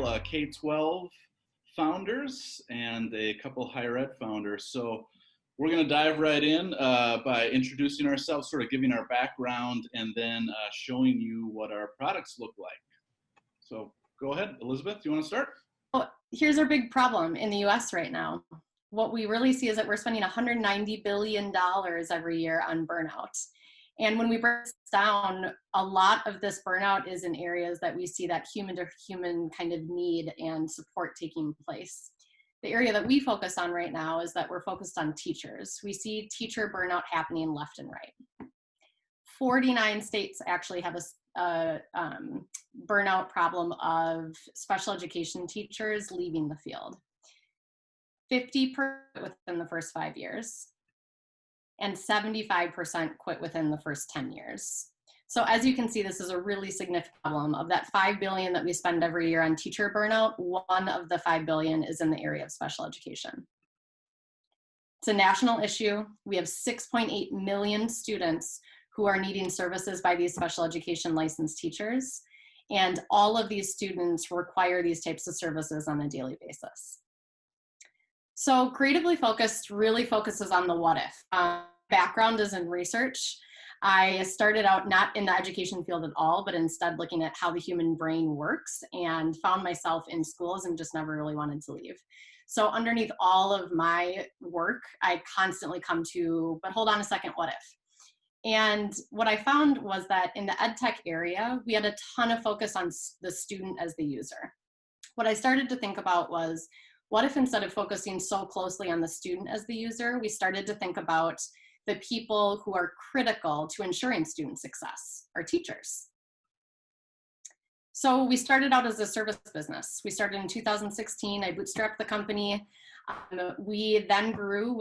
couple K-12 founders and a couple higher ed founders. So we're going to dive right in by introducing ourselves, sort of giving our background, and then showing you what our products look like. So go ahead, Elizabeth, do you want to start? Well, here's our big problem in the US right now. What we really see is that we're spending $190 billion every year on burnout. And when we break this down, a lot of this burnout is in areas that we see that human to human kind of need and support taking place. The area that we focus on right now is that we're focused on teachers. We see teacher burnout happening left and right. 49 states actually have a burnout problem of special education teachers leaving the field. 50% within the first 5 years, and 75% quit within the first 10 years. So as you can see, this is a really significant problem. Of that $5 billion that we spend every year on teacher burnout, one of the $5 billion is in the area of special education. It's a national issue. We have 6.8 million students who are needing services by these special education licensed teachers. And all of these students require these types of services on a daily basis. So Creatively Focused really focuses on the what if. Background is in research. I started out not in the education field at all, but instead looking at how the human brain works, and found myself in schools and just never really wanted to leave. So underneath all of my work, I constantly come to, but hold on a second, what if? And what I found was that in the EdTech area, we had a ton of focus on the student as the user. What I started to think about was, what if instead of focusing so closely on the student as the user, we started to think about the people who are critical to ensuring student success, our teachers. So we started out as a service business. We started in 2016, I bootstrapped the company. We then grew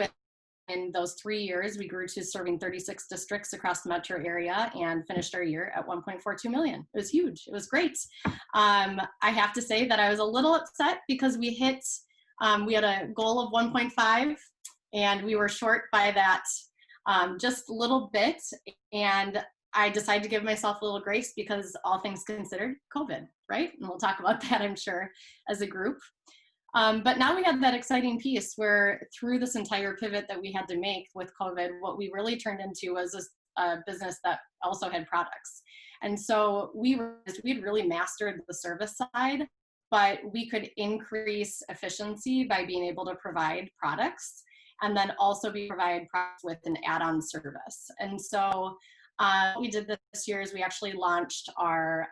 in those 3 years, we grew to serving 36 districts across the metro area and finished our year at 1.42 million. It was huge, it was great. I have to say that I was a little upset because we hit, we had a goal of 1.5 and we were short by that just a little bit, and I decided to give myself a little grace because all things considered, COVID, right? And we'll talk about that, I'm sure, as a group. But now we have that exciting piece where through this entire pivot that we had to make with COVID, what we really turned into was a business that also had products. And so we had really mastered the service side, but we could increase efficiency by being able to provide products, and then also provide products with an add-on service. And so what we did this year is we actually launched our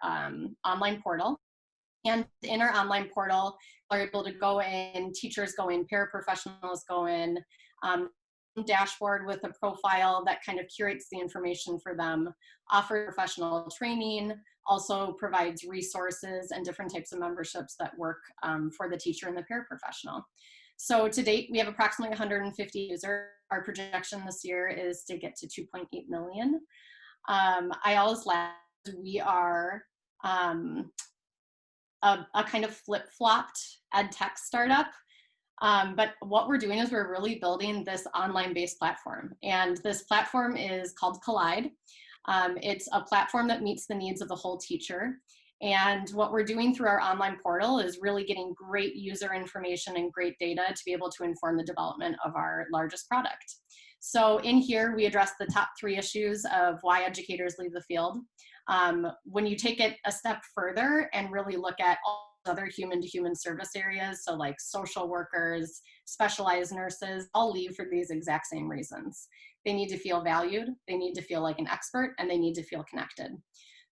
online portal. And in our online portal, we're able to go in, teachers go in, paraprofessionals go in, dashboard with a profile that kind of curates the information for them, offer professional training, also provides resources and different types of memberships that work for the teacher and the paraprofessional. So to date, we have approximately 150 users. Our projection this year is to get to 2.8 million. I always laugh, we are a kind of flip-flopped EdTech startup. But what we're doing is we're really building this online-based platform. And this platform is called Collide. It's a platform that meets the needs of the whole teacher. And what we're doing through our online portal is really getting great user information and great data to be able to inform the development of our largest product. So in here, we address the top 3 issues of why educators leave the field. When you take it a step further and really look at all other human-to-human service areas, so like social workers, specialized nurses, all leave for these exact same reasons. They need to feel valued, they need to feel like an expert, and they need to feel connected.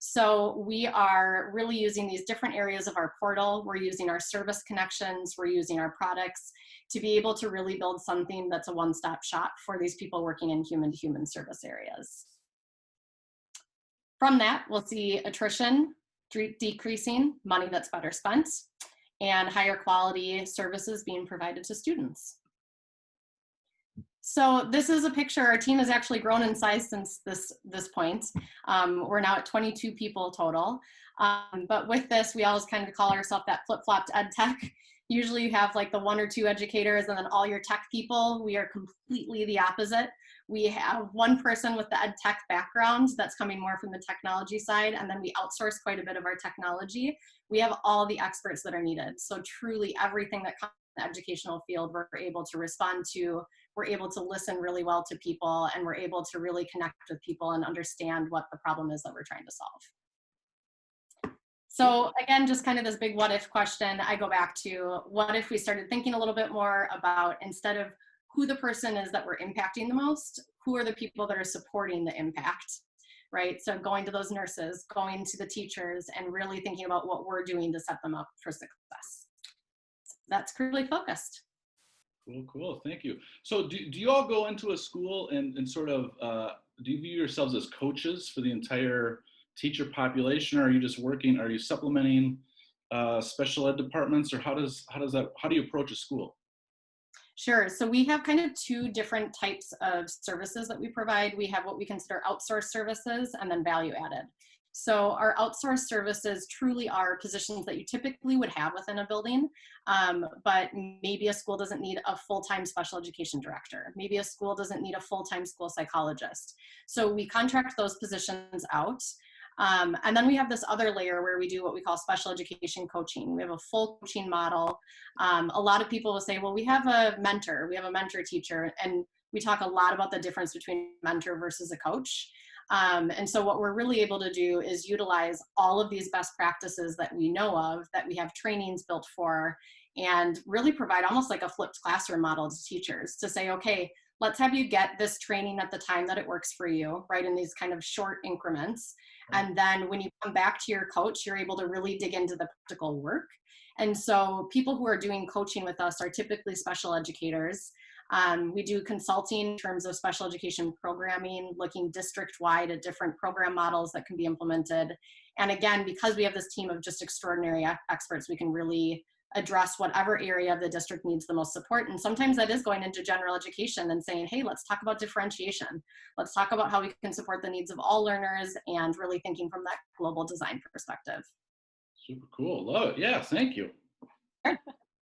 So we are really using these different areas of our portal. We're using our service connections, we're using our products to be able to really build something that's a one-stop shop for these people working in human-to-human service areas. From that, we'll see attrition decreasing, money that's better spent, and higher quality services being provided to students. So this is a picture. Our team has actually grown in size since this point. We're now at 22 people total. But with this, we always kind of call ourselves that flip-flopped ed tech. Usually you have like the 1 or 2 educators and then all your tech people. We are completely the opposite. We have 1 person with the ed tech background that's coming more from the technology side, and then we outsource quite a bit of our technology we have all the experts that are needed. So truly everything that comes in the educational field, we're able to respond to, we're able to listen really well to people, and we're able to really connect with people and understand what the problem is that we're trying to solve. So again, just kind of this big what if question, I go back to what if we started thinking a little bit more about, instead of who the person is that we're impacting the most, who are the people that are supporting the impact, right? So going to those nurses, going to the teachers, and really thinking about what we're doing to set them up for success. That's clearly focused. Cool, cool. Thank you. So do you all go into a school and sort of, do you view yourselves as coaches for the entire teacher population? Or are you just working, are you supplementing special ed departments, or how do you approach a school? Sure. So we have kind of two different types of services that we provide. We have what we consider outsourced services and then value added. So our outsourced services truly are positions that you typically would have within a building, but maybe a school doesn't need a full-time special education director. Maybe a school doesn't need a full-time school psychologist. So we contract those positions out. And then we have this other layer where we do what we call special education coaching. We have a full coaching model. A lot of people will say, well, we have a mentor teacher, and we talk a lot about the difference between mentor versus a coach. And so what we're really able to do is utilize all of these best practices that we know of, that we have trainings built for, and really provide almost like a flipped classroom model to teachers to say, okay, let's have you get this training at the time that it works for you, right, in these kind of short increments. And then when you come back to your coach, you're able to really dig into the practical work. And so people who are doing coaching with us are typically special educators. We do consulting in terms of special education programming, looking district-wide at different program models that can be implemented. And again, because we have this team of just extraordinary experts, we can really address whatever area of the district needs the most support. And sometimes that is going into general education and saying, hey, let's talk about differentiation. Let's talk about how we can support the needs of all learners, and really thinking from that global design perspective. Super cool. Love it. Yeah, thank you.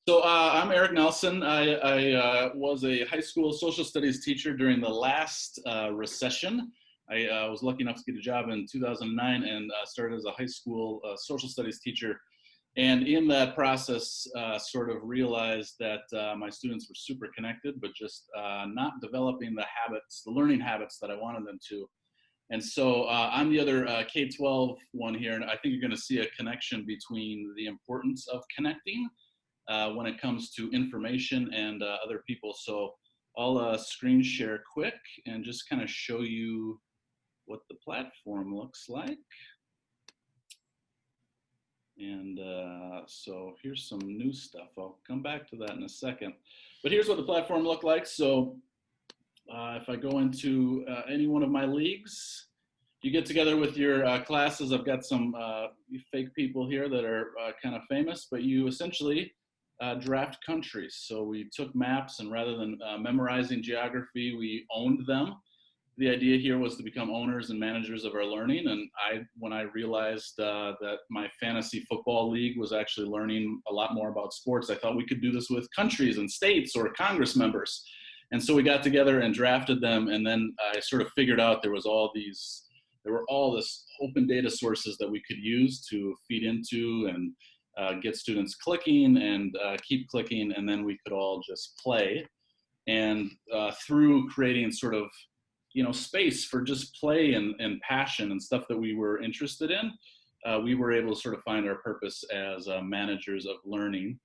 So I'm Eric Nelson. I was a high school social studies teacher during the last recession. I was lucky enough to get a job in 2009 and started as a high school social studies teacher. And in that process, sort of realized that my students were super connected, but just not developing the habits, the learning habits that I wanted them to. And so I'm the other K-12 one here, and I think you're going to see a connection between the importance of connecting when it comes to information and other people. So I'll screen share quick and just kind of show you what the platform looks like. And so here's some new stuff. I'll come back to that in a second. But here's what the platform looked like. So if I go into any one of my leagues, you get together with your classes. I've got some fake people here that are kind of famous, but you essentially draft countries. So we took maps, and rather than memorizing geography, we owned them. The idea here was to become owners and managers of our learning. And when I realized that my fantasy football league was actually learning a lot more about sports, I thought we could do this with countries and states or Congress members. And so we got together and drafted them. And then I sort of figured out there were all this open data sources that we could use to feed into and get students clicking and keep clicking. And then we could all just play. And through creating sort of space for just play and passion and stuff that we were interested in, we were able to sort of find our purpose as managers of learning.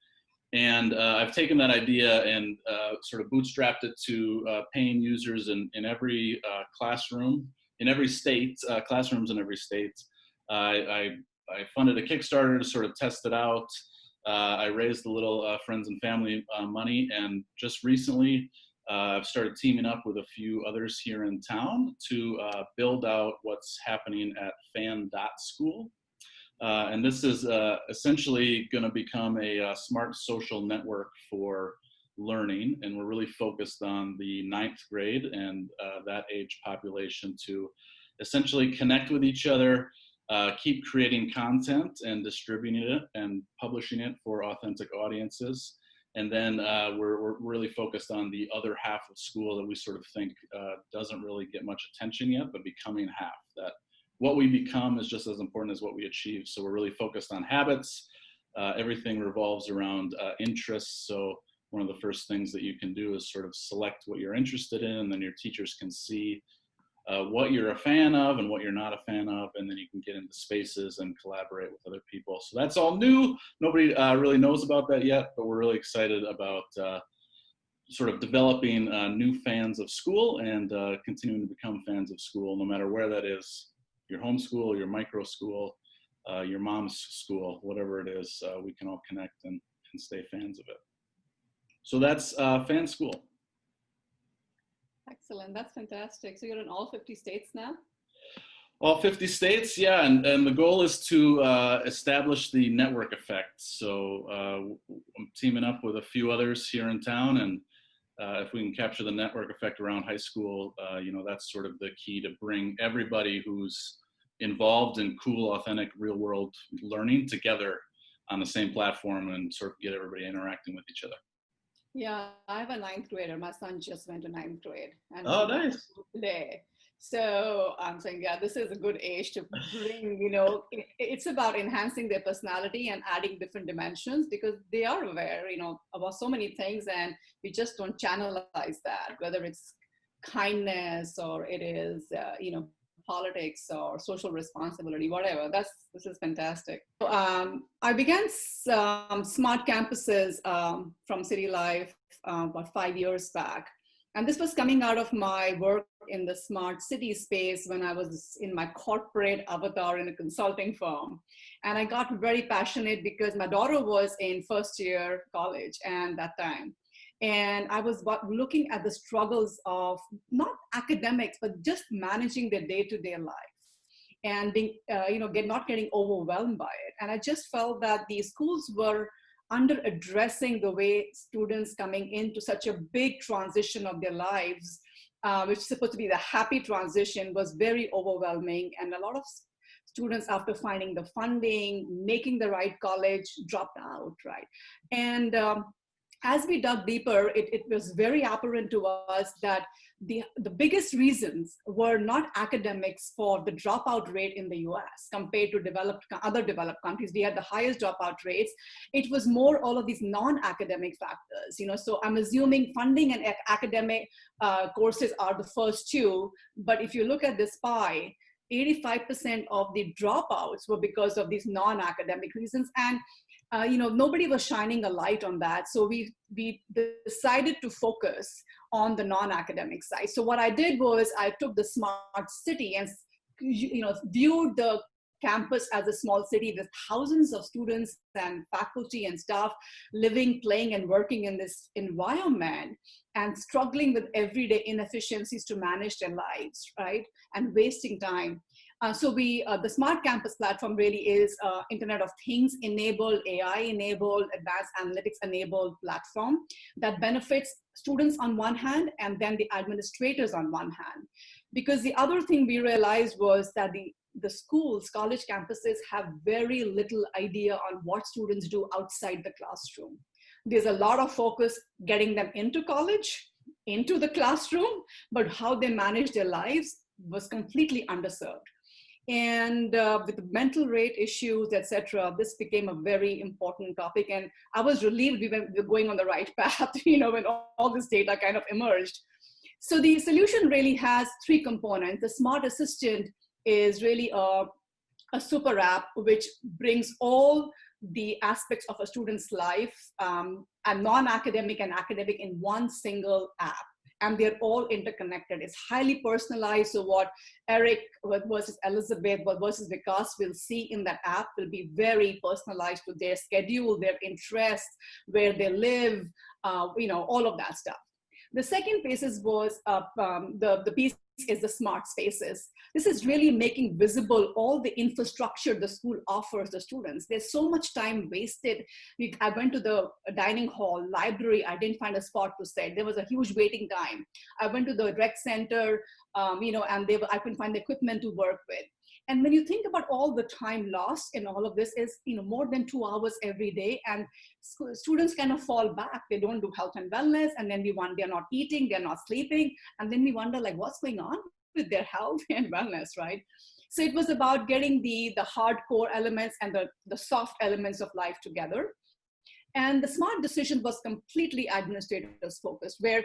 And I've taken that idea and sort of bootstrapped it to paying users in every classroom, in every state, classrooms in every state. I funded a Kickstarter to sort of test it out. I raised a little friends and family money, and just recently, I've started teaming up with a few others here in town to build out what's happening at fan.school. And this is essentially going to become a smart social network for learning. And we're really focused on the 9th grade and that age population to essentially connect with each other, keep creating content and distributing it and publishing it for authentic audiences. And then we're really focused on the other half of school that we sort of think doesn't really get much attention yet, but becoming half, that what we become is just as important as what we achieve. So we're really focused on habits. Everything revolves around interests. So one of the first things that you can do is sort of select what you're interested in, and then your teachers can see what you're a fan of and what you're not a fan of, and then you can get into spaces and collaborate with other people. So that's all new. Nobody really knows about that yet, but we're really excited about sort of developing new fans of school and continuing to become fans of school, no matter where that is, your home school, your micro school, your mom's school, whatever it is, we can all connect and stay fans of it. So that's Fan School. Excellent, that's fantastic. So you're in all 50 states now? All 50 states, yeah, and the goal is to establish the network effect. So I'm teaming up with a few others here in town, and if we can capture the network effect around high school, you know, that's sort of the key to bring everybody who's involved in cool, authentic, real-world learning together on the same platform and sort of get everybody interacting with each other. Yeah, I have a 9th grader. My son just went to 9th grade. And oh, nice. Today. So I'm saying, yeah, this is a good age to bring, you know, it's about enhancing their personality and adding different dimensions, because they are aware, you know, about so many things, and we just don't channelize that, whether it's kindness or it is, you know, politics or social responsibility, whatever. This is fantastic. I began smart campuses from City Life about 5 years back. And this was coming out of my work in the smart city space when I was in my corporate avatar in a consulting firm. And I got very passionate because my daughter was in first year college and that time. And I was looking at the struggles of not academics, but just managing their day-to-day life and being, you know, not getting overwhelmed by it. And I just felt that these schools were under addressing the way students coming into such a big transition of their lives, which is supposed to be the happy transition, was very overwhelming. And a lot of students, after finding the funding, making the right college, dropped out, right? And as we dug deeper, it was very apparent to us that the biggest reasons were not academics for the dropout rate in the US compared to other developed countries. We had the highest dropout rates. It was more all of these non-academic factors, you know, so I'm assuming funding and academic courses are the first two, but if you look at this pie, 85% of the dropouts were because of these non-academic reasons. And you know, nobody was shining a light on that. So we decided to focus on the non-academic side. So what I did was I took the smart city and, you know, viewed the campus as a small city with thousands of students and faculty and staff living, playing, and working in this environment and struggling with everyday inefficiencies to manage their lives, right? And wasting time. So the Smart Campus platform really is Internet of Things enabled, AI enabled, advanced analytics enabled platform that benefits students on one hand and then the administrators on one hand. Because the other thing we realized was that the schools, college campuses have very little idea on what students do outside the classroom. There's a lot of focus getting them into college, into the classroom, but how they manage their lives was completely underserved. And with the mental rate issues, etc., this became a very important topic. And I was relieved we were going on the right path, you know, when all this data kind of emerged. So the solution really has three components. The Smart Assistant is really a super app which brings all the aspects of a student's life and non-academic and academic in one single app. And they're all interconnected. It's highly personalized. So what Eric versus Elizabeth versus Vikas will see in that app will be very personalized to their schedule, their interests, where they live, you know, all of that stuff. The second piece was the piece is the smart spaces. This is really making visible all the infrastructure the school offers the students. There's so much time wasted. I went to the dining hall, library, I didn't find a spot to sit. There was a huge waiting time. I went to the rec center, you know, and I couldn't find the equipment to work with. And when you think about all the time lost in all of this is, you know, more than 2 hours every day, and students kind of fall back. They don't do health and wellness, and then they're not eating, they're not sleeping, and then we wonder like what's going on with their health and wellness, right? So it was about getting the hardcore elements and the soft elements of life together. And the smart decision was completely administrators focused, where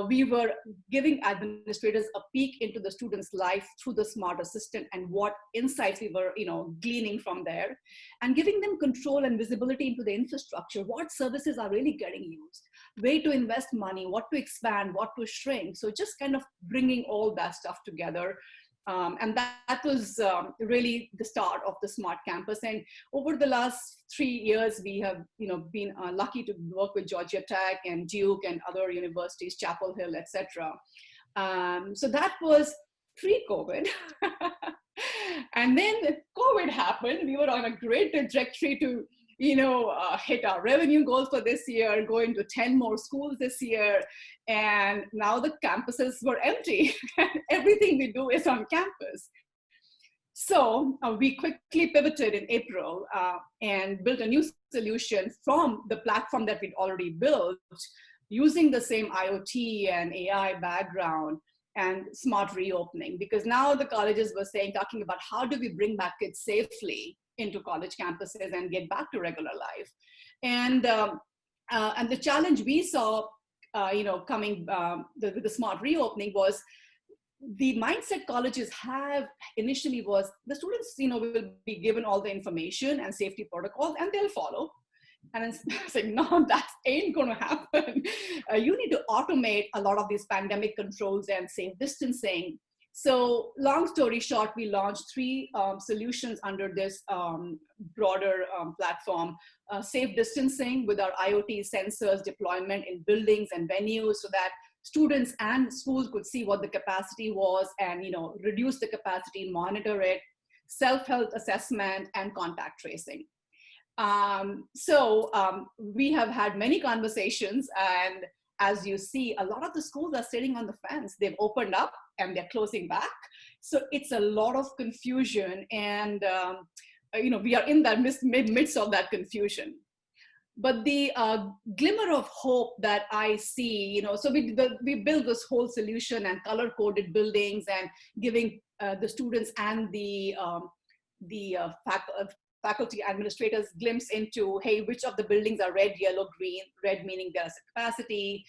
we were giving administrators a peek into the student's life through the smart assistant and what insights we were, gleaning from there, and giving them control and visibility into the infrastructure, what services are really getting used, where to invest money, what to expand, what to shrink. So just kind of bringing all that stuff together. And that was really the start of the Smart Campus. And over the last 3 years, we have been lucky to work with Georgia Tech and Duke and other universities, Chapel Hill, etc. So that was pre-COVID. And then COVID happened. We were on a great trajectory to hit our revenue goals for this year, go into 10 more schools this year. And now the campuses were empty. Everything we do is on campus. So we quickly pivoted in April and built a new solution from the platform that we'd already built, using the same IoT and AI background and smart reopening. Because now the colleges were talking about how do we bring back kids safely into college campuses and get back to regular life. And the challenge we saw, coming with the smart reopening was the mindset colleges have initially was the students, will be given all the information and safety protocols and they'll follow. And it's like, no, that ain't going to happen. You need to automate a lot of these pandemic controls and safe distancing. So long story short, we launched 3 solutions under this broader platform. Safe distancing with our IoT sensors deployment in buildings and venues so that students and schools could see what the capacity was and reduce the capacity, monitor it, self-health assessment, and contact tracing. We have had many conversations, and as you see, a lot of the schools are sitting on the fence. They've opened up and they're closing back. So it's a lot of confusion, and we are in that midst of that confusion. But the glimmer of hope that I see, so we built this whole solution and color-coded buildings and giving the students and the faculty administrators glimpse into, hey, which of the buildings are red, yellow, green, red meaning there's a capacity,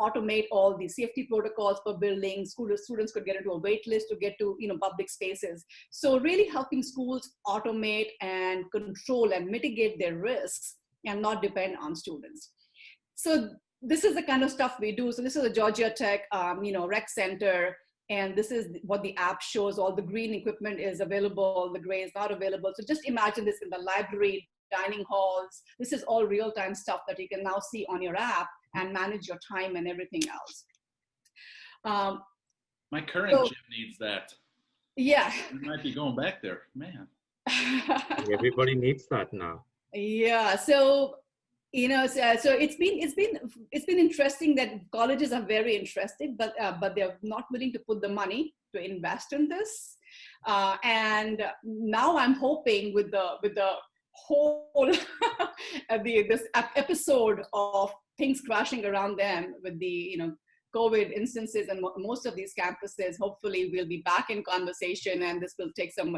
automate all the safety protocols for buildings, students could get into a wait list to get to public spaces. So really helping schools automate and control and mitigate their risks and not depend on students. So this is the kind of stuff we do. So this is a Georgia Tech rec center. And this is what the app shows. All the green equipment is available, the gray is not available. So just imagine this in the library, dining halls. This is all real-time stuff that you can now see on your app and manage your time and everything else. My current gym needs that. Yeah. We might be going back there, man. Everybody needs that now. Yeah, so so it's been interesting that colleges are very interested, but they're not willing to put the money to invest in this. And now I'm hoping with the whole this episode of things crashing around them with the COVID instances and most of these campuses, hopefully we'll be back in conversation, and this will take some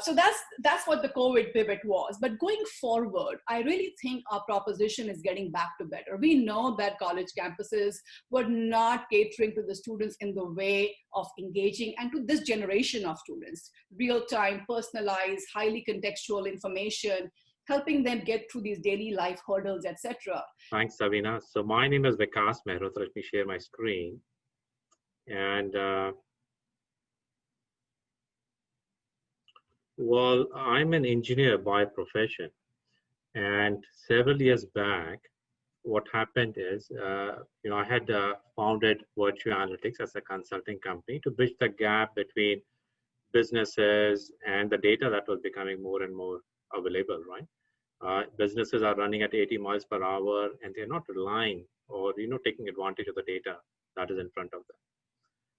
so that's what the COVID pivot was. But going forward, I really think our proposition is getting back to better. We know that college campuses were not catering to the students in the way of engaging and to this generation of students. Real-time, personalized, highly contextual information, helping them get through these daily life hurdles, etc. Thanks, Sabina. So my name is Vikas Meher. Let me share my screen. And well, I'm an engineer by profession, and several years back, what happened is, I had founded Virtue Analytics as a consulting company to bridge the gap between businesses and the data that was becoming more and more available, right? Businesses are running at 80 miles per hour, and they're not relying or taking advantage of the data that is in front of them.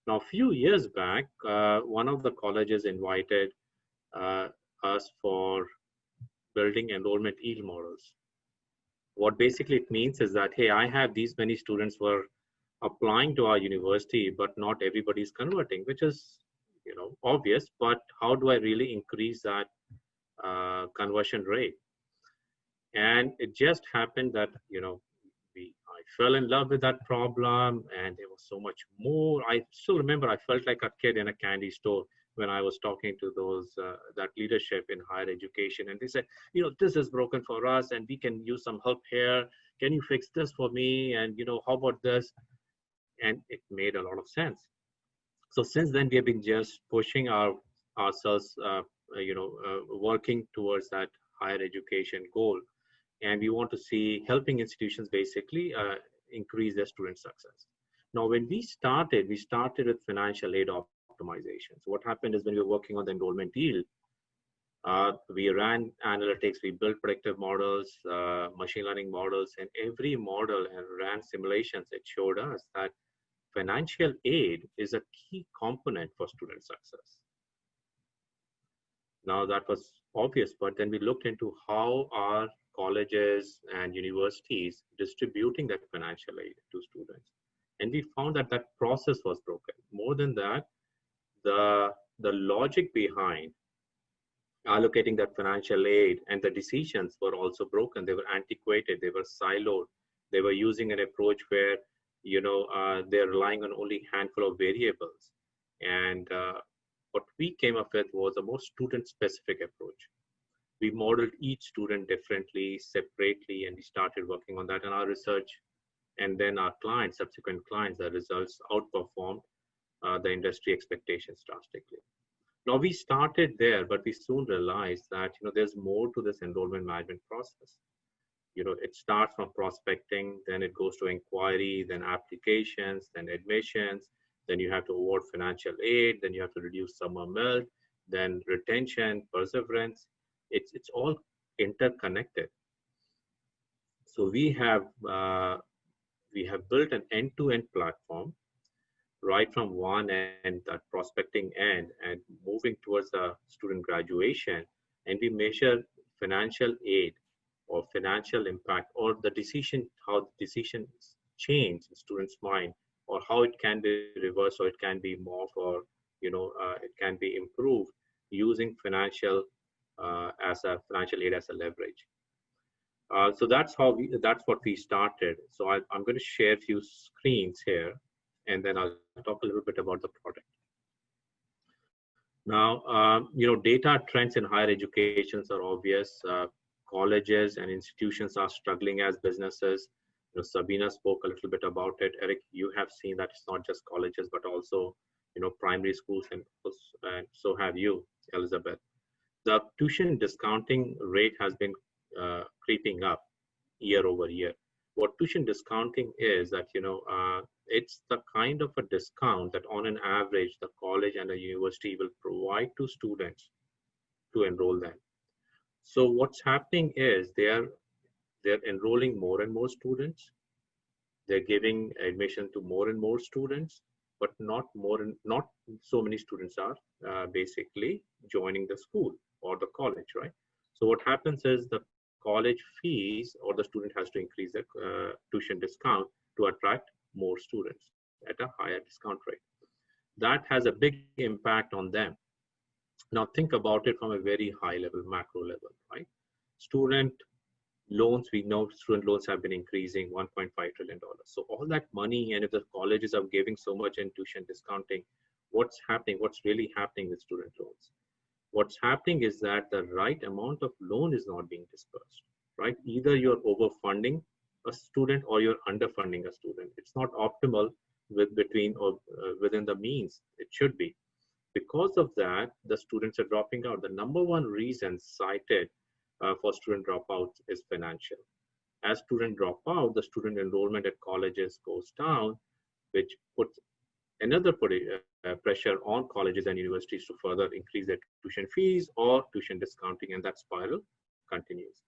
Now, a few years back, one of the colleges invited us for building enrollment yield models. What basically it means is that, hey, I have these many students who are applying to our university, but not everybody is converting, which is obvious, but how do I really increase that conversion rate? And it just happened that, I fell in love with that problem, and there was so much more. I still remember I felt like a kid in a candy store when I was talking to that leadership in higher education. And they said, this is broken for us and we can use some help here. Can you fix this for me? And, how about this? And it made a lot of sense. So since then, we have been just pushing ourselves, working towards that higher education goal. And we want to see helping institutions basically increase their student success. Now, when we started with financial aid optimization. So what happened is when we were working on the enrollment yield, we ran analytics, we built predictive models, machine learning models, and every model and ran simulations. It showed us that financial aid is a key component for student success. Now that was obvious, but then we looked into how are colleges and universities distributing that financial aid to students. And we found that that process was broken. More than that, the logic behind allocating that financial aid and the decisions were also broken. They were antiquated, they were siloed. They were using an approach where, they're relying on only a handful of variables. And what we came up with was a more student-specific approach. We modeled each student differently, separately, and we started working on that in our research. And then our clients, subsequent clients, the results outperformed the industry expectations drastically. Now we started there, but we soon realized that there's more to this enrollment management process. It starts from prospecting, then it goes to inquiry, then applications, then admissions, then you have to award financial aid, then you have to reduce summer milk, then retention, perseverance. It's all interconnected. So we have built an end-to-end platform, right from one end, that prospecting end, and moving towards the student graduation, and we measure financial aid or financial impact or the decision, how the decisions change in students' mind, or how it can be reversed or it can be morphed, or it can be improved using financial aid as a leverage. So that's what we started. So I'm going to share a few screens here, and then I'll talk a little bit about the product. Now, data trends in higher education are obvious. Colleges and institutions are struggling as businesses. Sabina spoke a little bit about it. Eric, you have seen that it's not just colleges, but also, primary schools, and so have you, Elizabeth. The tuition discounting rate has been creeping up year over year. What tuition discounting is that, it's the kind of a discount that on an average, the college and the university will provide to students to enroll them. So what's happening is they're enrolling more and more students. They're giving admission to more and more students, but not so many students are basically joining the school or the college, right? So what happens is the college fees, or the student has to increase their tuition discount to attract more students at a higher discount rate. That has a big impact on them. Now think about it from a very high level, macro level, right? Student loans, we know student loans have been increasing $1.5 trillion. So all that money, and if the colleges are giving so much in tuition discounting, what's happening? What's really happening with student loans? What's happening is that the right amount of loan is not being dispersed, right? Either you're overfunding a student or you're underfunding a student. It's not optimal within the means it should be. Because of that, the students are dropping out. The number one reason cited for student dropouts is financial. As students drop out, the student enrollment at colleges goes down, which puts another pressure on colleges and universities to further increase their tuition fees or tuition discounting, and that spiral continues.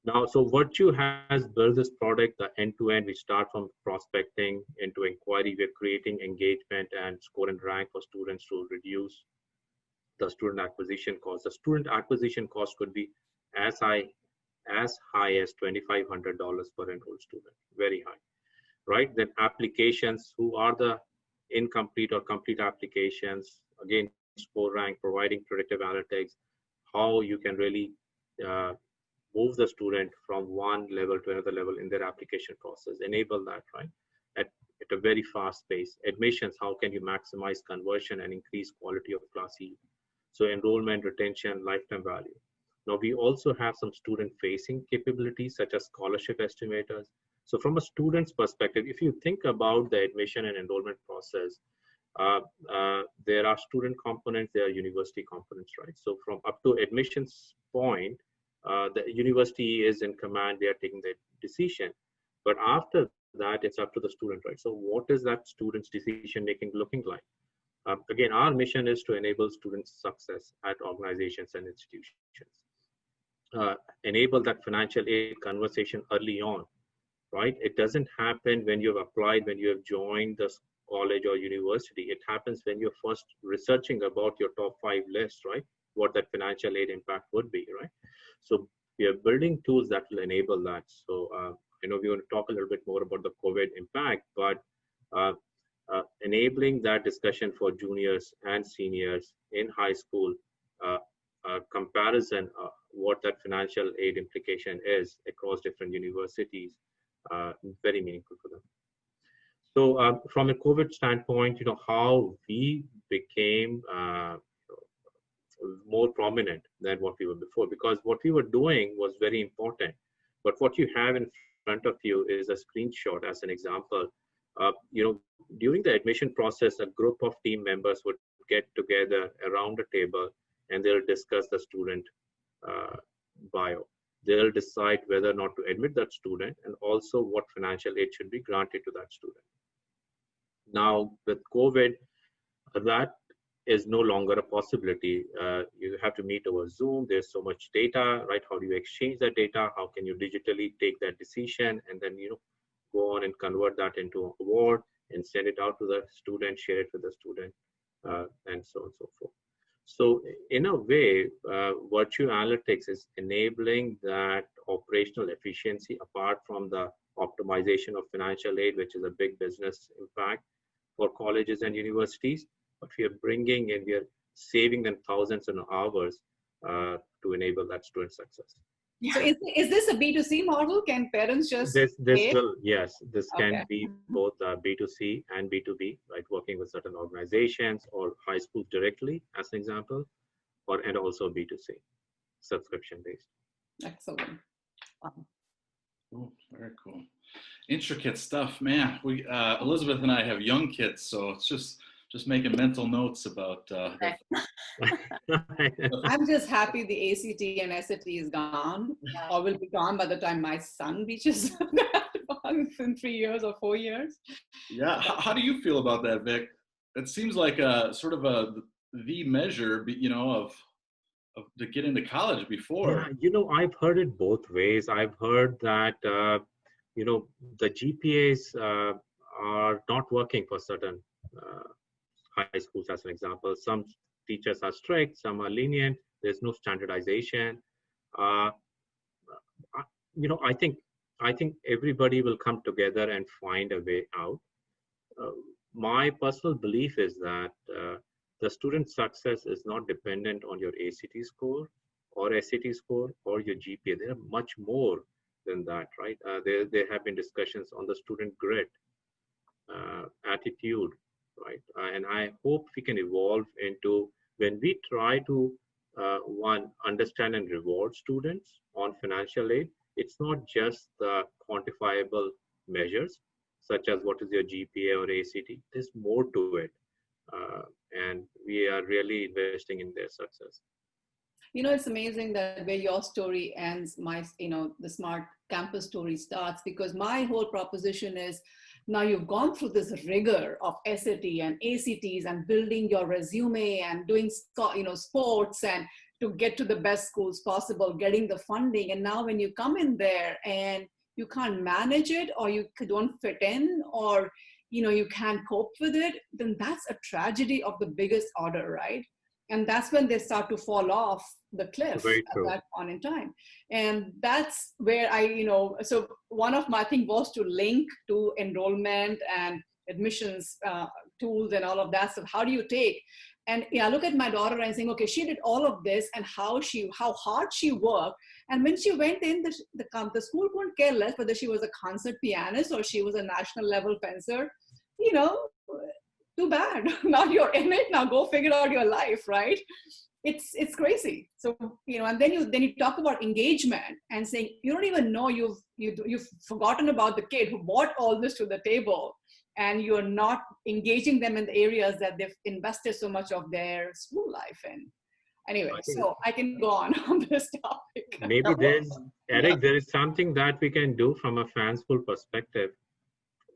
Now, so Virtue has built this product, the end-to-end. We start from prospecting into inquiry. We're creating engagement and score and rank for students to reduce the student acquisition cost. The student acquisition cost could be as high as $2,500 per enrolled student, very high, right? Then applications, who are the incomplete or complete applications, again, score rank, providing predictive analytics, how you can really move the student from one level to another level in their application process, enable that, right? At a very fast pace. Admissions, how can you maximize conversion and increase quality of class E? So enrollment, retention, lifetime value. Now we also have some student-facing capabilities such as scholarship estimators. So from a student's perspective, if you think about the admission and enrollment process, there are student components, there are university components, right? So from up to admissions point, the university is in command, they are taking the decision. But after that, it's up to the student, right? So what is that student's decision making looking like? Again, our mission is to enable student success at organizations and institutions. Enable that financial aid conversation early on, right? It doesn't happen when you have applied, when you have joined the college or university. It happens when you're first researching about your top 5 list, right? What that financial aid impact would be, right? So we are building tools that will enable that. So I know we want to talk a little bit more about the COVID impact, but enabling that discussion for juniors and seniors in high school, comparison what that financial aid implication is across different universities, very meaningful for them. So from a COVID standpoint, how we became more prominent than what we were before, because what we were doing was very important. But what you have in front of you is a screenshot as an example. During the admission process, a group of team members would get together around a table and they'll discuss the student bio. They'll decide whether or not to admit that student and also what financial aid should be granted to that student. Now, with COVID, that is no longer a possibility. You have to meet over Zoom. There's so much data, right? How do you exchange that data? How can you digitally take that decision and then, go on and convert that into an award and send it out to the student, share it with the student, and so on and so forth. So in a way, virtue analytics is enabling that operational efficiency apart from the optimization of financial aid, which is a big business impact for colleges and universities. But we are bringing in, we are saving them thousands of hours to enable that student success. So is this a B2C model? Can parents just this pay? will, yes, this Okay. can be both B2C and B2B, right? Working with certain organizations or high schools directly, as an example, and also B2C, subscription based. Excellent. Oh, very cool. Intricate stuff, man. We Elizabeth and I have young kids, so it's just making mental notes about. I'm just happy the ACT and SAT is gone, or will be gone by the time my son reaches in 3 years or 4 years. Yeah. How do you feel about that, Vic? It seems like a sort of the measure, of to get into college before. Yeah, I've heard it both ways. I've heard that the GPAs are not working for certain high schools, as an example. Some teachers are strict, some are lenient. There's no standardization. I think everybody will come together and find a way out. My personal belief is that the student success is not dependent on your ACT score or SAT score or your GPA. There are much more than that, right? There have been discussions on the student grit, attitude, right? And I hope we can evolve into, when we try to, one, understand and reward students on financial aid, it's not just the quantifiable measures, such as what is your GPA or ACT. There's more to it. And we are really investing in their success. It's amazing that where your story ends, the smart campus story starts, because my whole proposition is, now you've gone through this rigor of SAT and ACTs and building your resume and doing, sports and to get to the best schools possible, getting the funding. And now when you come in there and you can't manage it, or you don't fit in, or, you can't cope with it, then that's a tragedy of the biggest order, right? And that's when they start to fall off the cliff at that point in time. And that's where so one of my things was to link to enrollment and admissions tools and all of that stuff. How do you take? And I look at my daughter and saying, okay, she did all of this, and how hard she worked. And when she went in, the school couldn't care less whether she was a concert pianist or she was a national level fencer. Too bad. Now you're in it. Now go figure out your life, right? It's crazy. So and then you talk about engagement and saying you don't even know you've forgotten about the kid who brought all this to the table, and you're not engaging them in the areas that they've invested so much of their school life in. Anyway, so I can go on this topic. Maybe Eric, there is something that we can do from a fan school perspective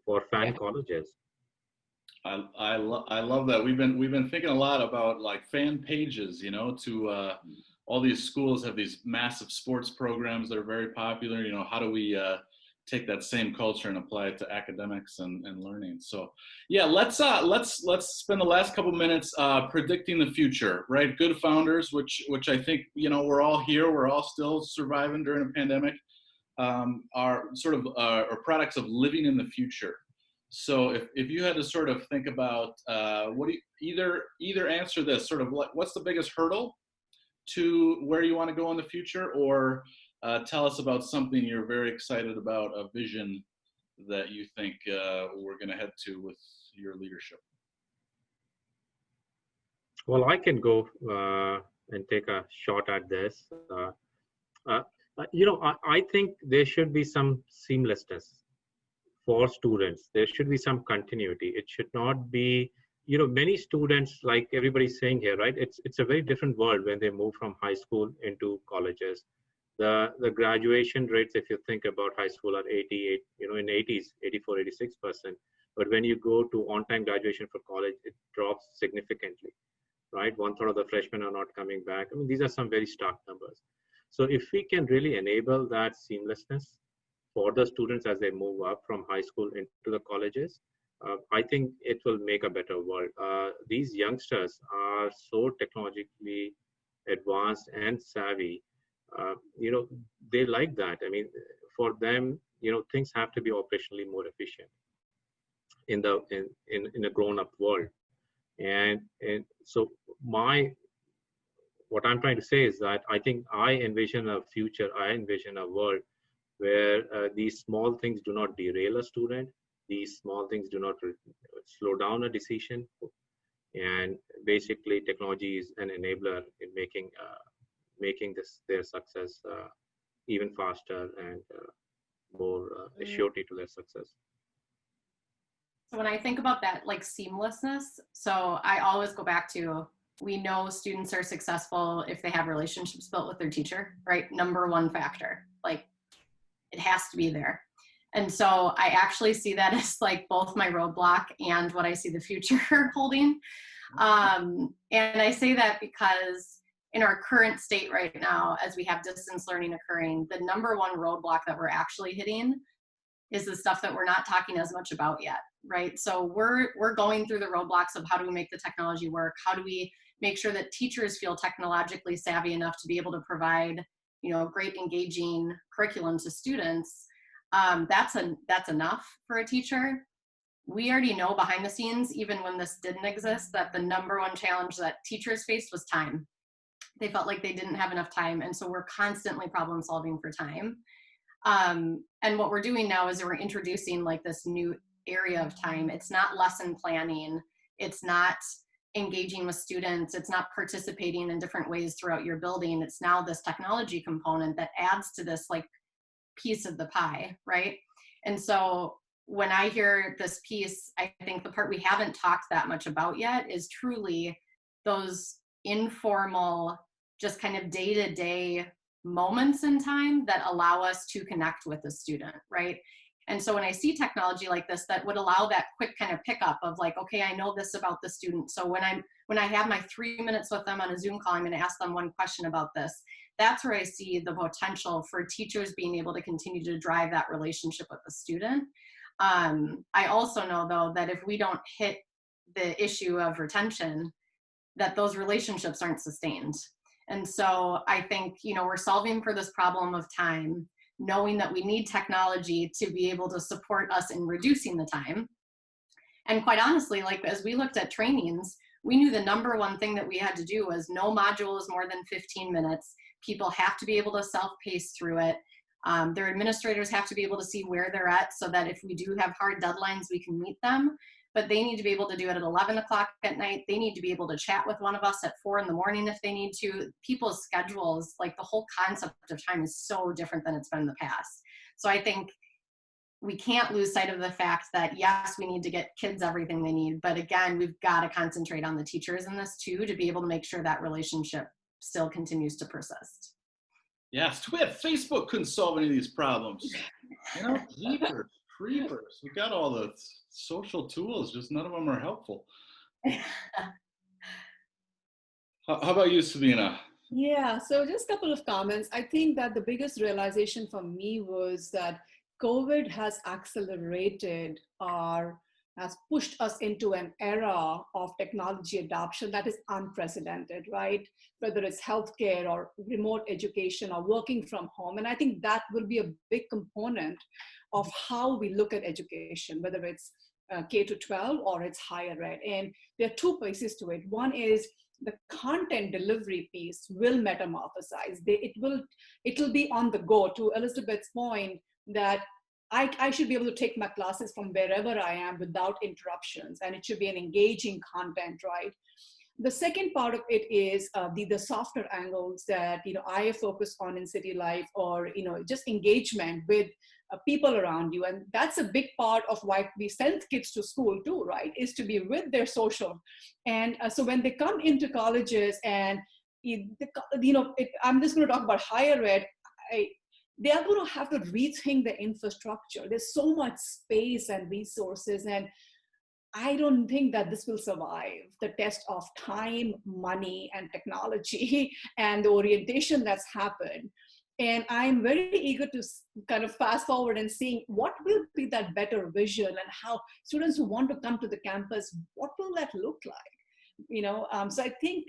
for fan colleges. I love that. We've been thinking a lot about like fan pages, to all these schools have these massive sports programs that are very popular. How do we take that same culture and apply it to academics and learning? So yeah, let's spend the last couple minutes predicting the future, right? Good founders, which I think we're all here, we're all still surviving during a pandemic, are sort of are products of living in the future. So if you had to sort of think about what do you, either answer this, sort of what's the biggest hurdle to where you want to go in the future, or tell us about something you're very excited about, a vision that you think we're going to head to with your leadership. Well, I can go and take a shot at this. I think there should be some seamlessness for students. There should be some continuity. It should not be, many students, like everybody's saying here, right? It's a very different world when they move from high school into colleges. The graduation rates, if you think about high school, are 88, in 80s, 84, 86%. But when you go to on-time graduation for college, it drops significantly, right? 1/3 of the freshmen are not coming back. I mean, these are some very stark numbers. So if we can really enable that seamlessness for the students as they move up from high school into the colleges, I think it will make a better world. These youngsters are so technologically advanced and savvy. They like that. I mean, for them, things have to be operationally more efficient in a grown-up world. And so what I'm trying to say is that I think I envision a world where these small things do not derail a student. These small things do not slow down a decision. And basically, technology is an enabler in making their success even faster and more surety to their success. So when I think about that, like seamlessness, so I always go back to, we know students are successful if they have relationships built with their teacher, right? Number one factor, like it has to be there. And so I actually see that as like both my roadblock and what I see the future holding. And I say that because in our current state right now, as we have distance learning occurring, the number one roadblock that we're actually hitting is the stuff that we're not talking as much about yet, right? So we're going through the roadblocks of how do we make the technology work? How do we make sure that teachers feel technologically savvy enough to be able to provide, great engaging curriculum to students? That's enough for a teacher. We already know behind the scenes, even when this didn't exist, that the number one challenge that teachers faced was time. They felt like they didn't have enough time. And so we're constantly problem solving for time. And what we're doing now is we're introducing like this new area of time. It's not lesson planning. It's not engaging with students. It's not participating in different ways throughout your building. It's now this technology component that adds to this like piece of the pie, right? And so when I hear this piece, I think the part we haven't talked that much about yet is truly those informal, just kind of day-to-day moments in time that allow us to connect with the student, right? And so when I see technology like this that would allow that quick kind of pickup of like, okay, I know this about the student. So when I have my 3 minutes with them on a Zoom call, I'm going to ask them one question about this. That's where I see the potential for teachers being able to continue to drive that relationship with the student. I also know though that if we don't hit the issue of retention, that those relationships aren't sustained. And so I think, we're solving for this problem of time, knowing that we need technology to be able to support us in reducing the time. And quite honestly, like as we looked at trainings, we knew the number one thing that we had to do was no module is more than 15 minutes. People have to be able to self-pace through it. Their administrators have to be able to see where they're at so that if we do have hard deadlines, we can meet them. But they need to be able to do it at 11 o'clock at night. They need to be able to chat with one of us at 4 in the morning if they need to. People's schedules, like the whole concept of time is so different than it's been in the past. So I think we can't lose sight of the fact that yes, we need to get kids everything they need. But again, we've got to concentrate on the teachers in this too, to be able to make sure that relationship still continues to persist. Yes, too bad Facebook couldn't solve any of these problems. You know, jeepers, creepers. We got all the social tools, just none of them are helpful. How about you, Sabina? Yeah, so just a couple of comments. I think that the biggest realization for me was that COVID has accelerated has pushed us into an era of technology adoption that is unprecedented, right? Whether it's healthcare or remote education or working from home. And I think that will be a big component of how we look at education, whether it's K to 12 or it's higher ed. And there are two pieces to it. One is the content delivery piece will metamorphosize. It will be on the go. To Elizabeth's point, that I should be able to take my classes from wherever I am without interruptions, and it should be an engaging content, right? The second part of it is the softer angles that I focus on in city life, or just engagement with people around you, and that's a big part of why we send kids to school too, right? Is to be with their social, and so when they come into colleges, and I'm just going to talk about higher ed. They are going to have to rethink the infrastructure. There's so much space and resources, and I don't think that this will survive the test of time, money, and technology and the orientation that's happened. And I'm very eager to kind of fast forward and seeing what will be that better vision, and how students who want to come to the campus, what will that look like? So I think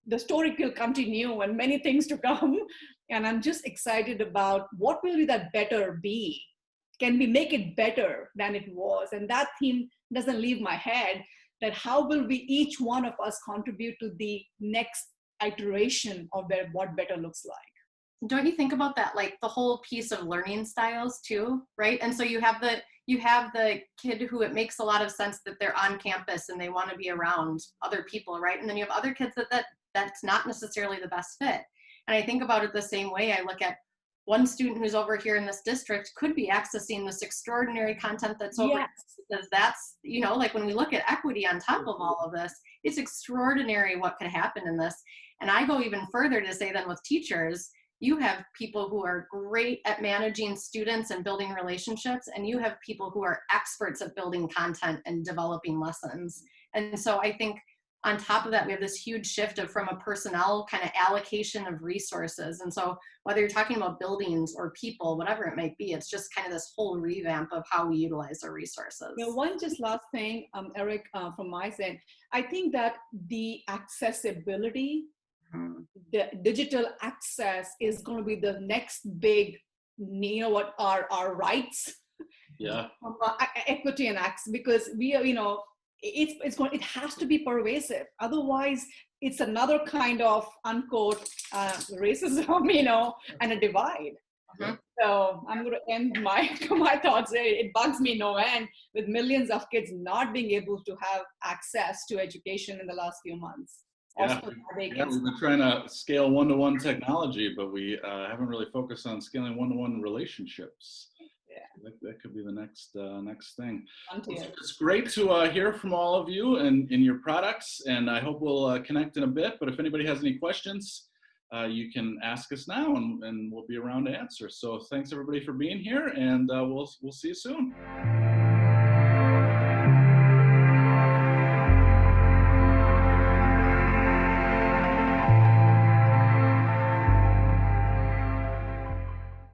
the story will continue and many things to come. And I'm just excited about what will be that better be. Can we make it better than it was? And that theme doesn't leave my head, that how will we, each one of us, contribute to the next iteration of what better looks like. Don't you think about that, like the whole piece of learning styles too, right? And so you have the kid who it makes a lot of sense that they're on campus and they want to be around other people, right? And then you have other kids that's not necessarily the best fit. And I think about it the same way. I look at one student who's over here in this district could be accessing this extraordinary content that's over, yes, because that's, like when we look at equity on top of all of this, it's extraordinary what could happen in this. And I go even further to say that with teachers, you have people who are great at managing students and building relationships, and you have people who are experts at building content and developing lessons. And so I think on top of that, we have this huge shift from a personnel kind of allocation of resources. And so whether you're talking about buildings or people, whatever it might be, it's just kind of this whole revamp of how we utilize our resources. One just last thing, Eric, from my side, I think that the accessibility, the digital access is going to be the next big, what our rights, equity and access, because we are, it has to be pervasive. Otherwise, it's another kind of unquote racism, and a divide. So I'm going to end my thoughts there. It bugs me no end, with millions of kids not being able to have access to education in the last few months. Yeah, we've been trying to scale one-to-one technology, but we haven't really focused on scaling one-to-one relationships. Yeah, that could be the next thing. It's great to hear from all of you and in your products, and I hope we'll connect in a bit. But if anybody has any questions, you can ask us now, and we'll be around to answer. So thanks everybody for being here, and we'll see you soon.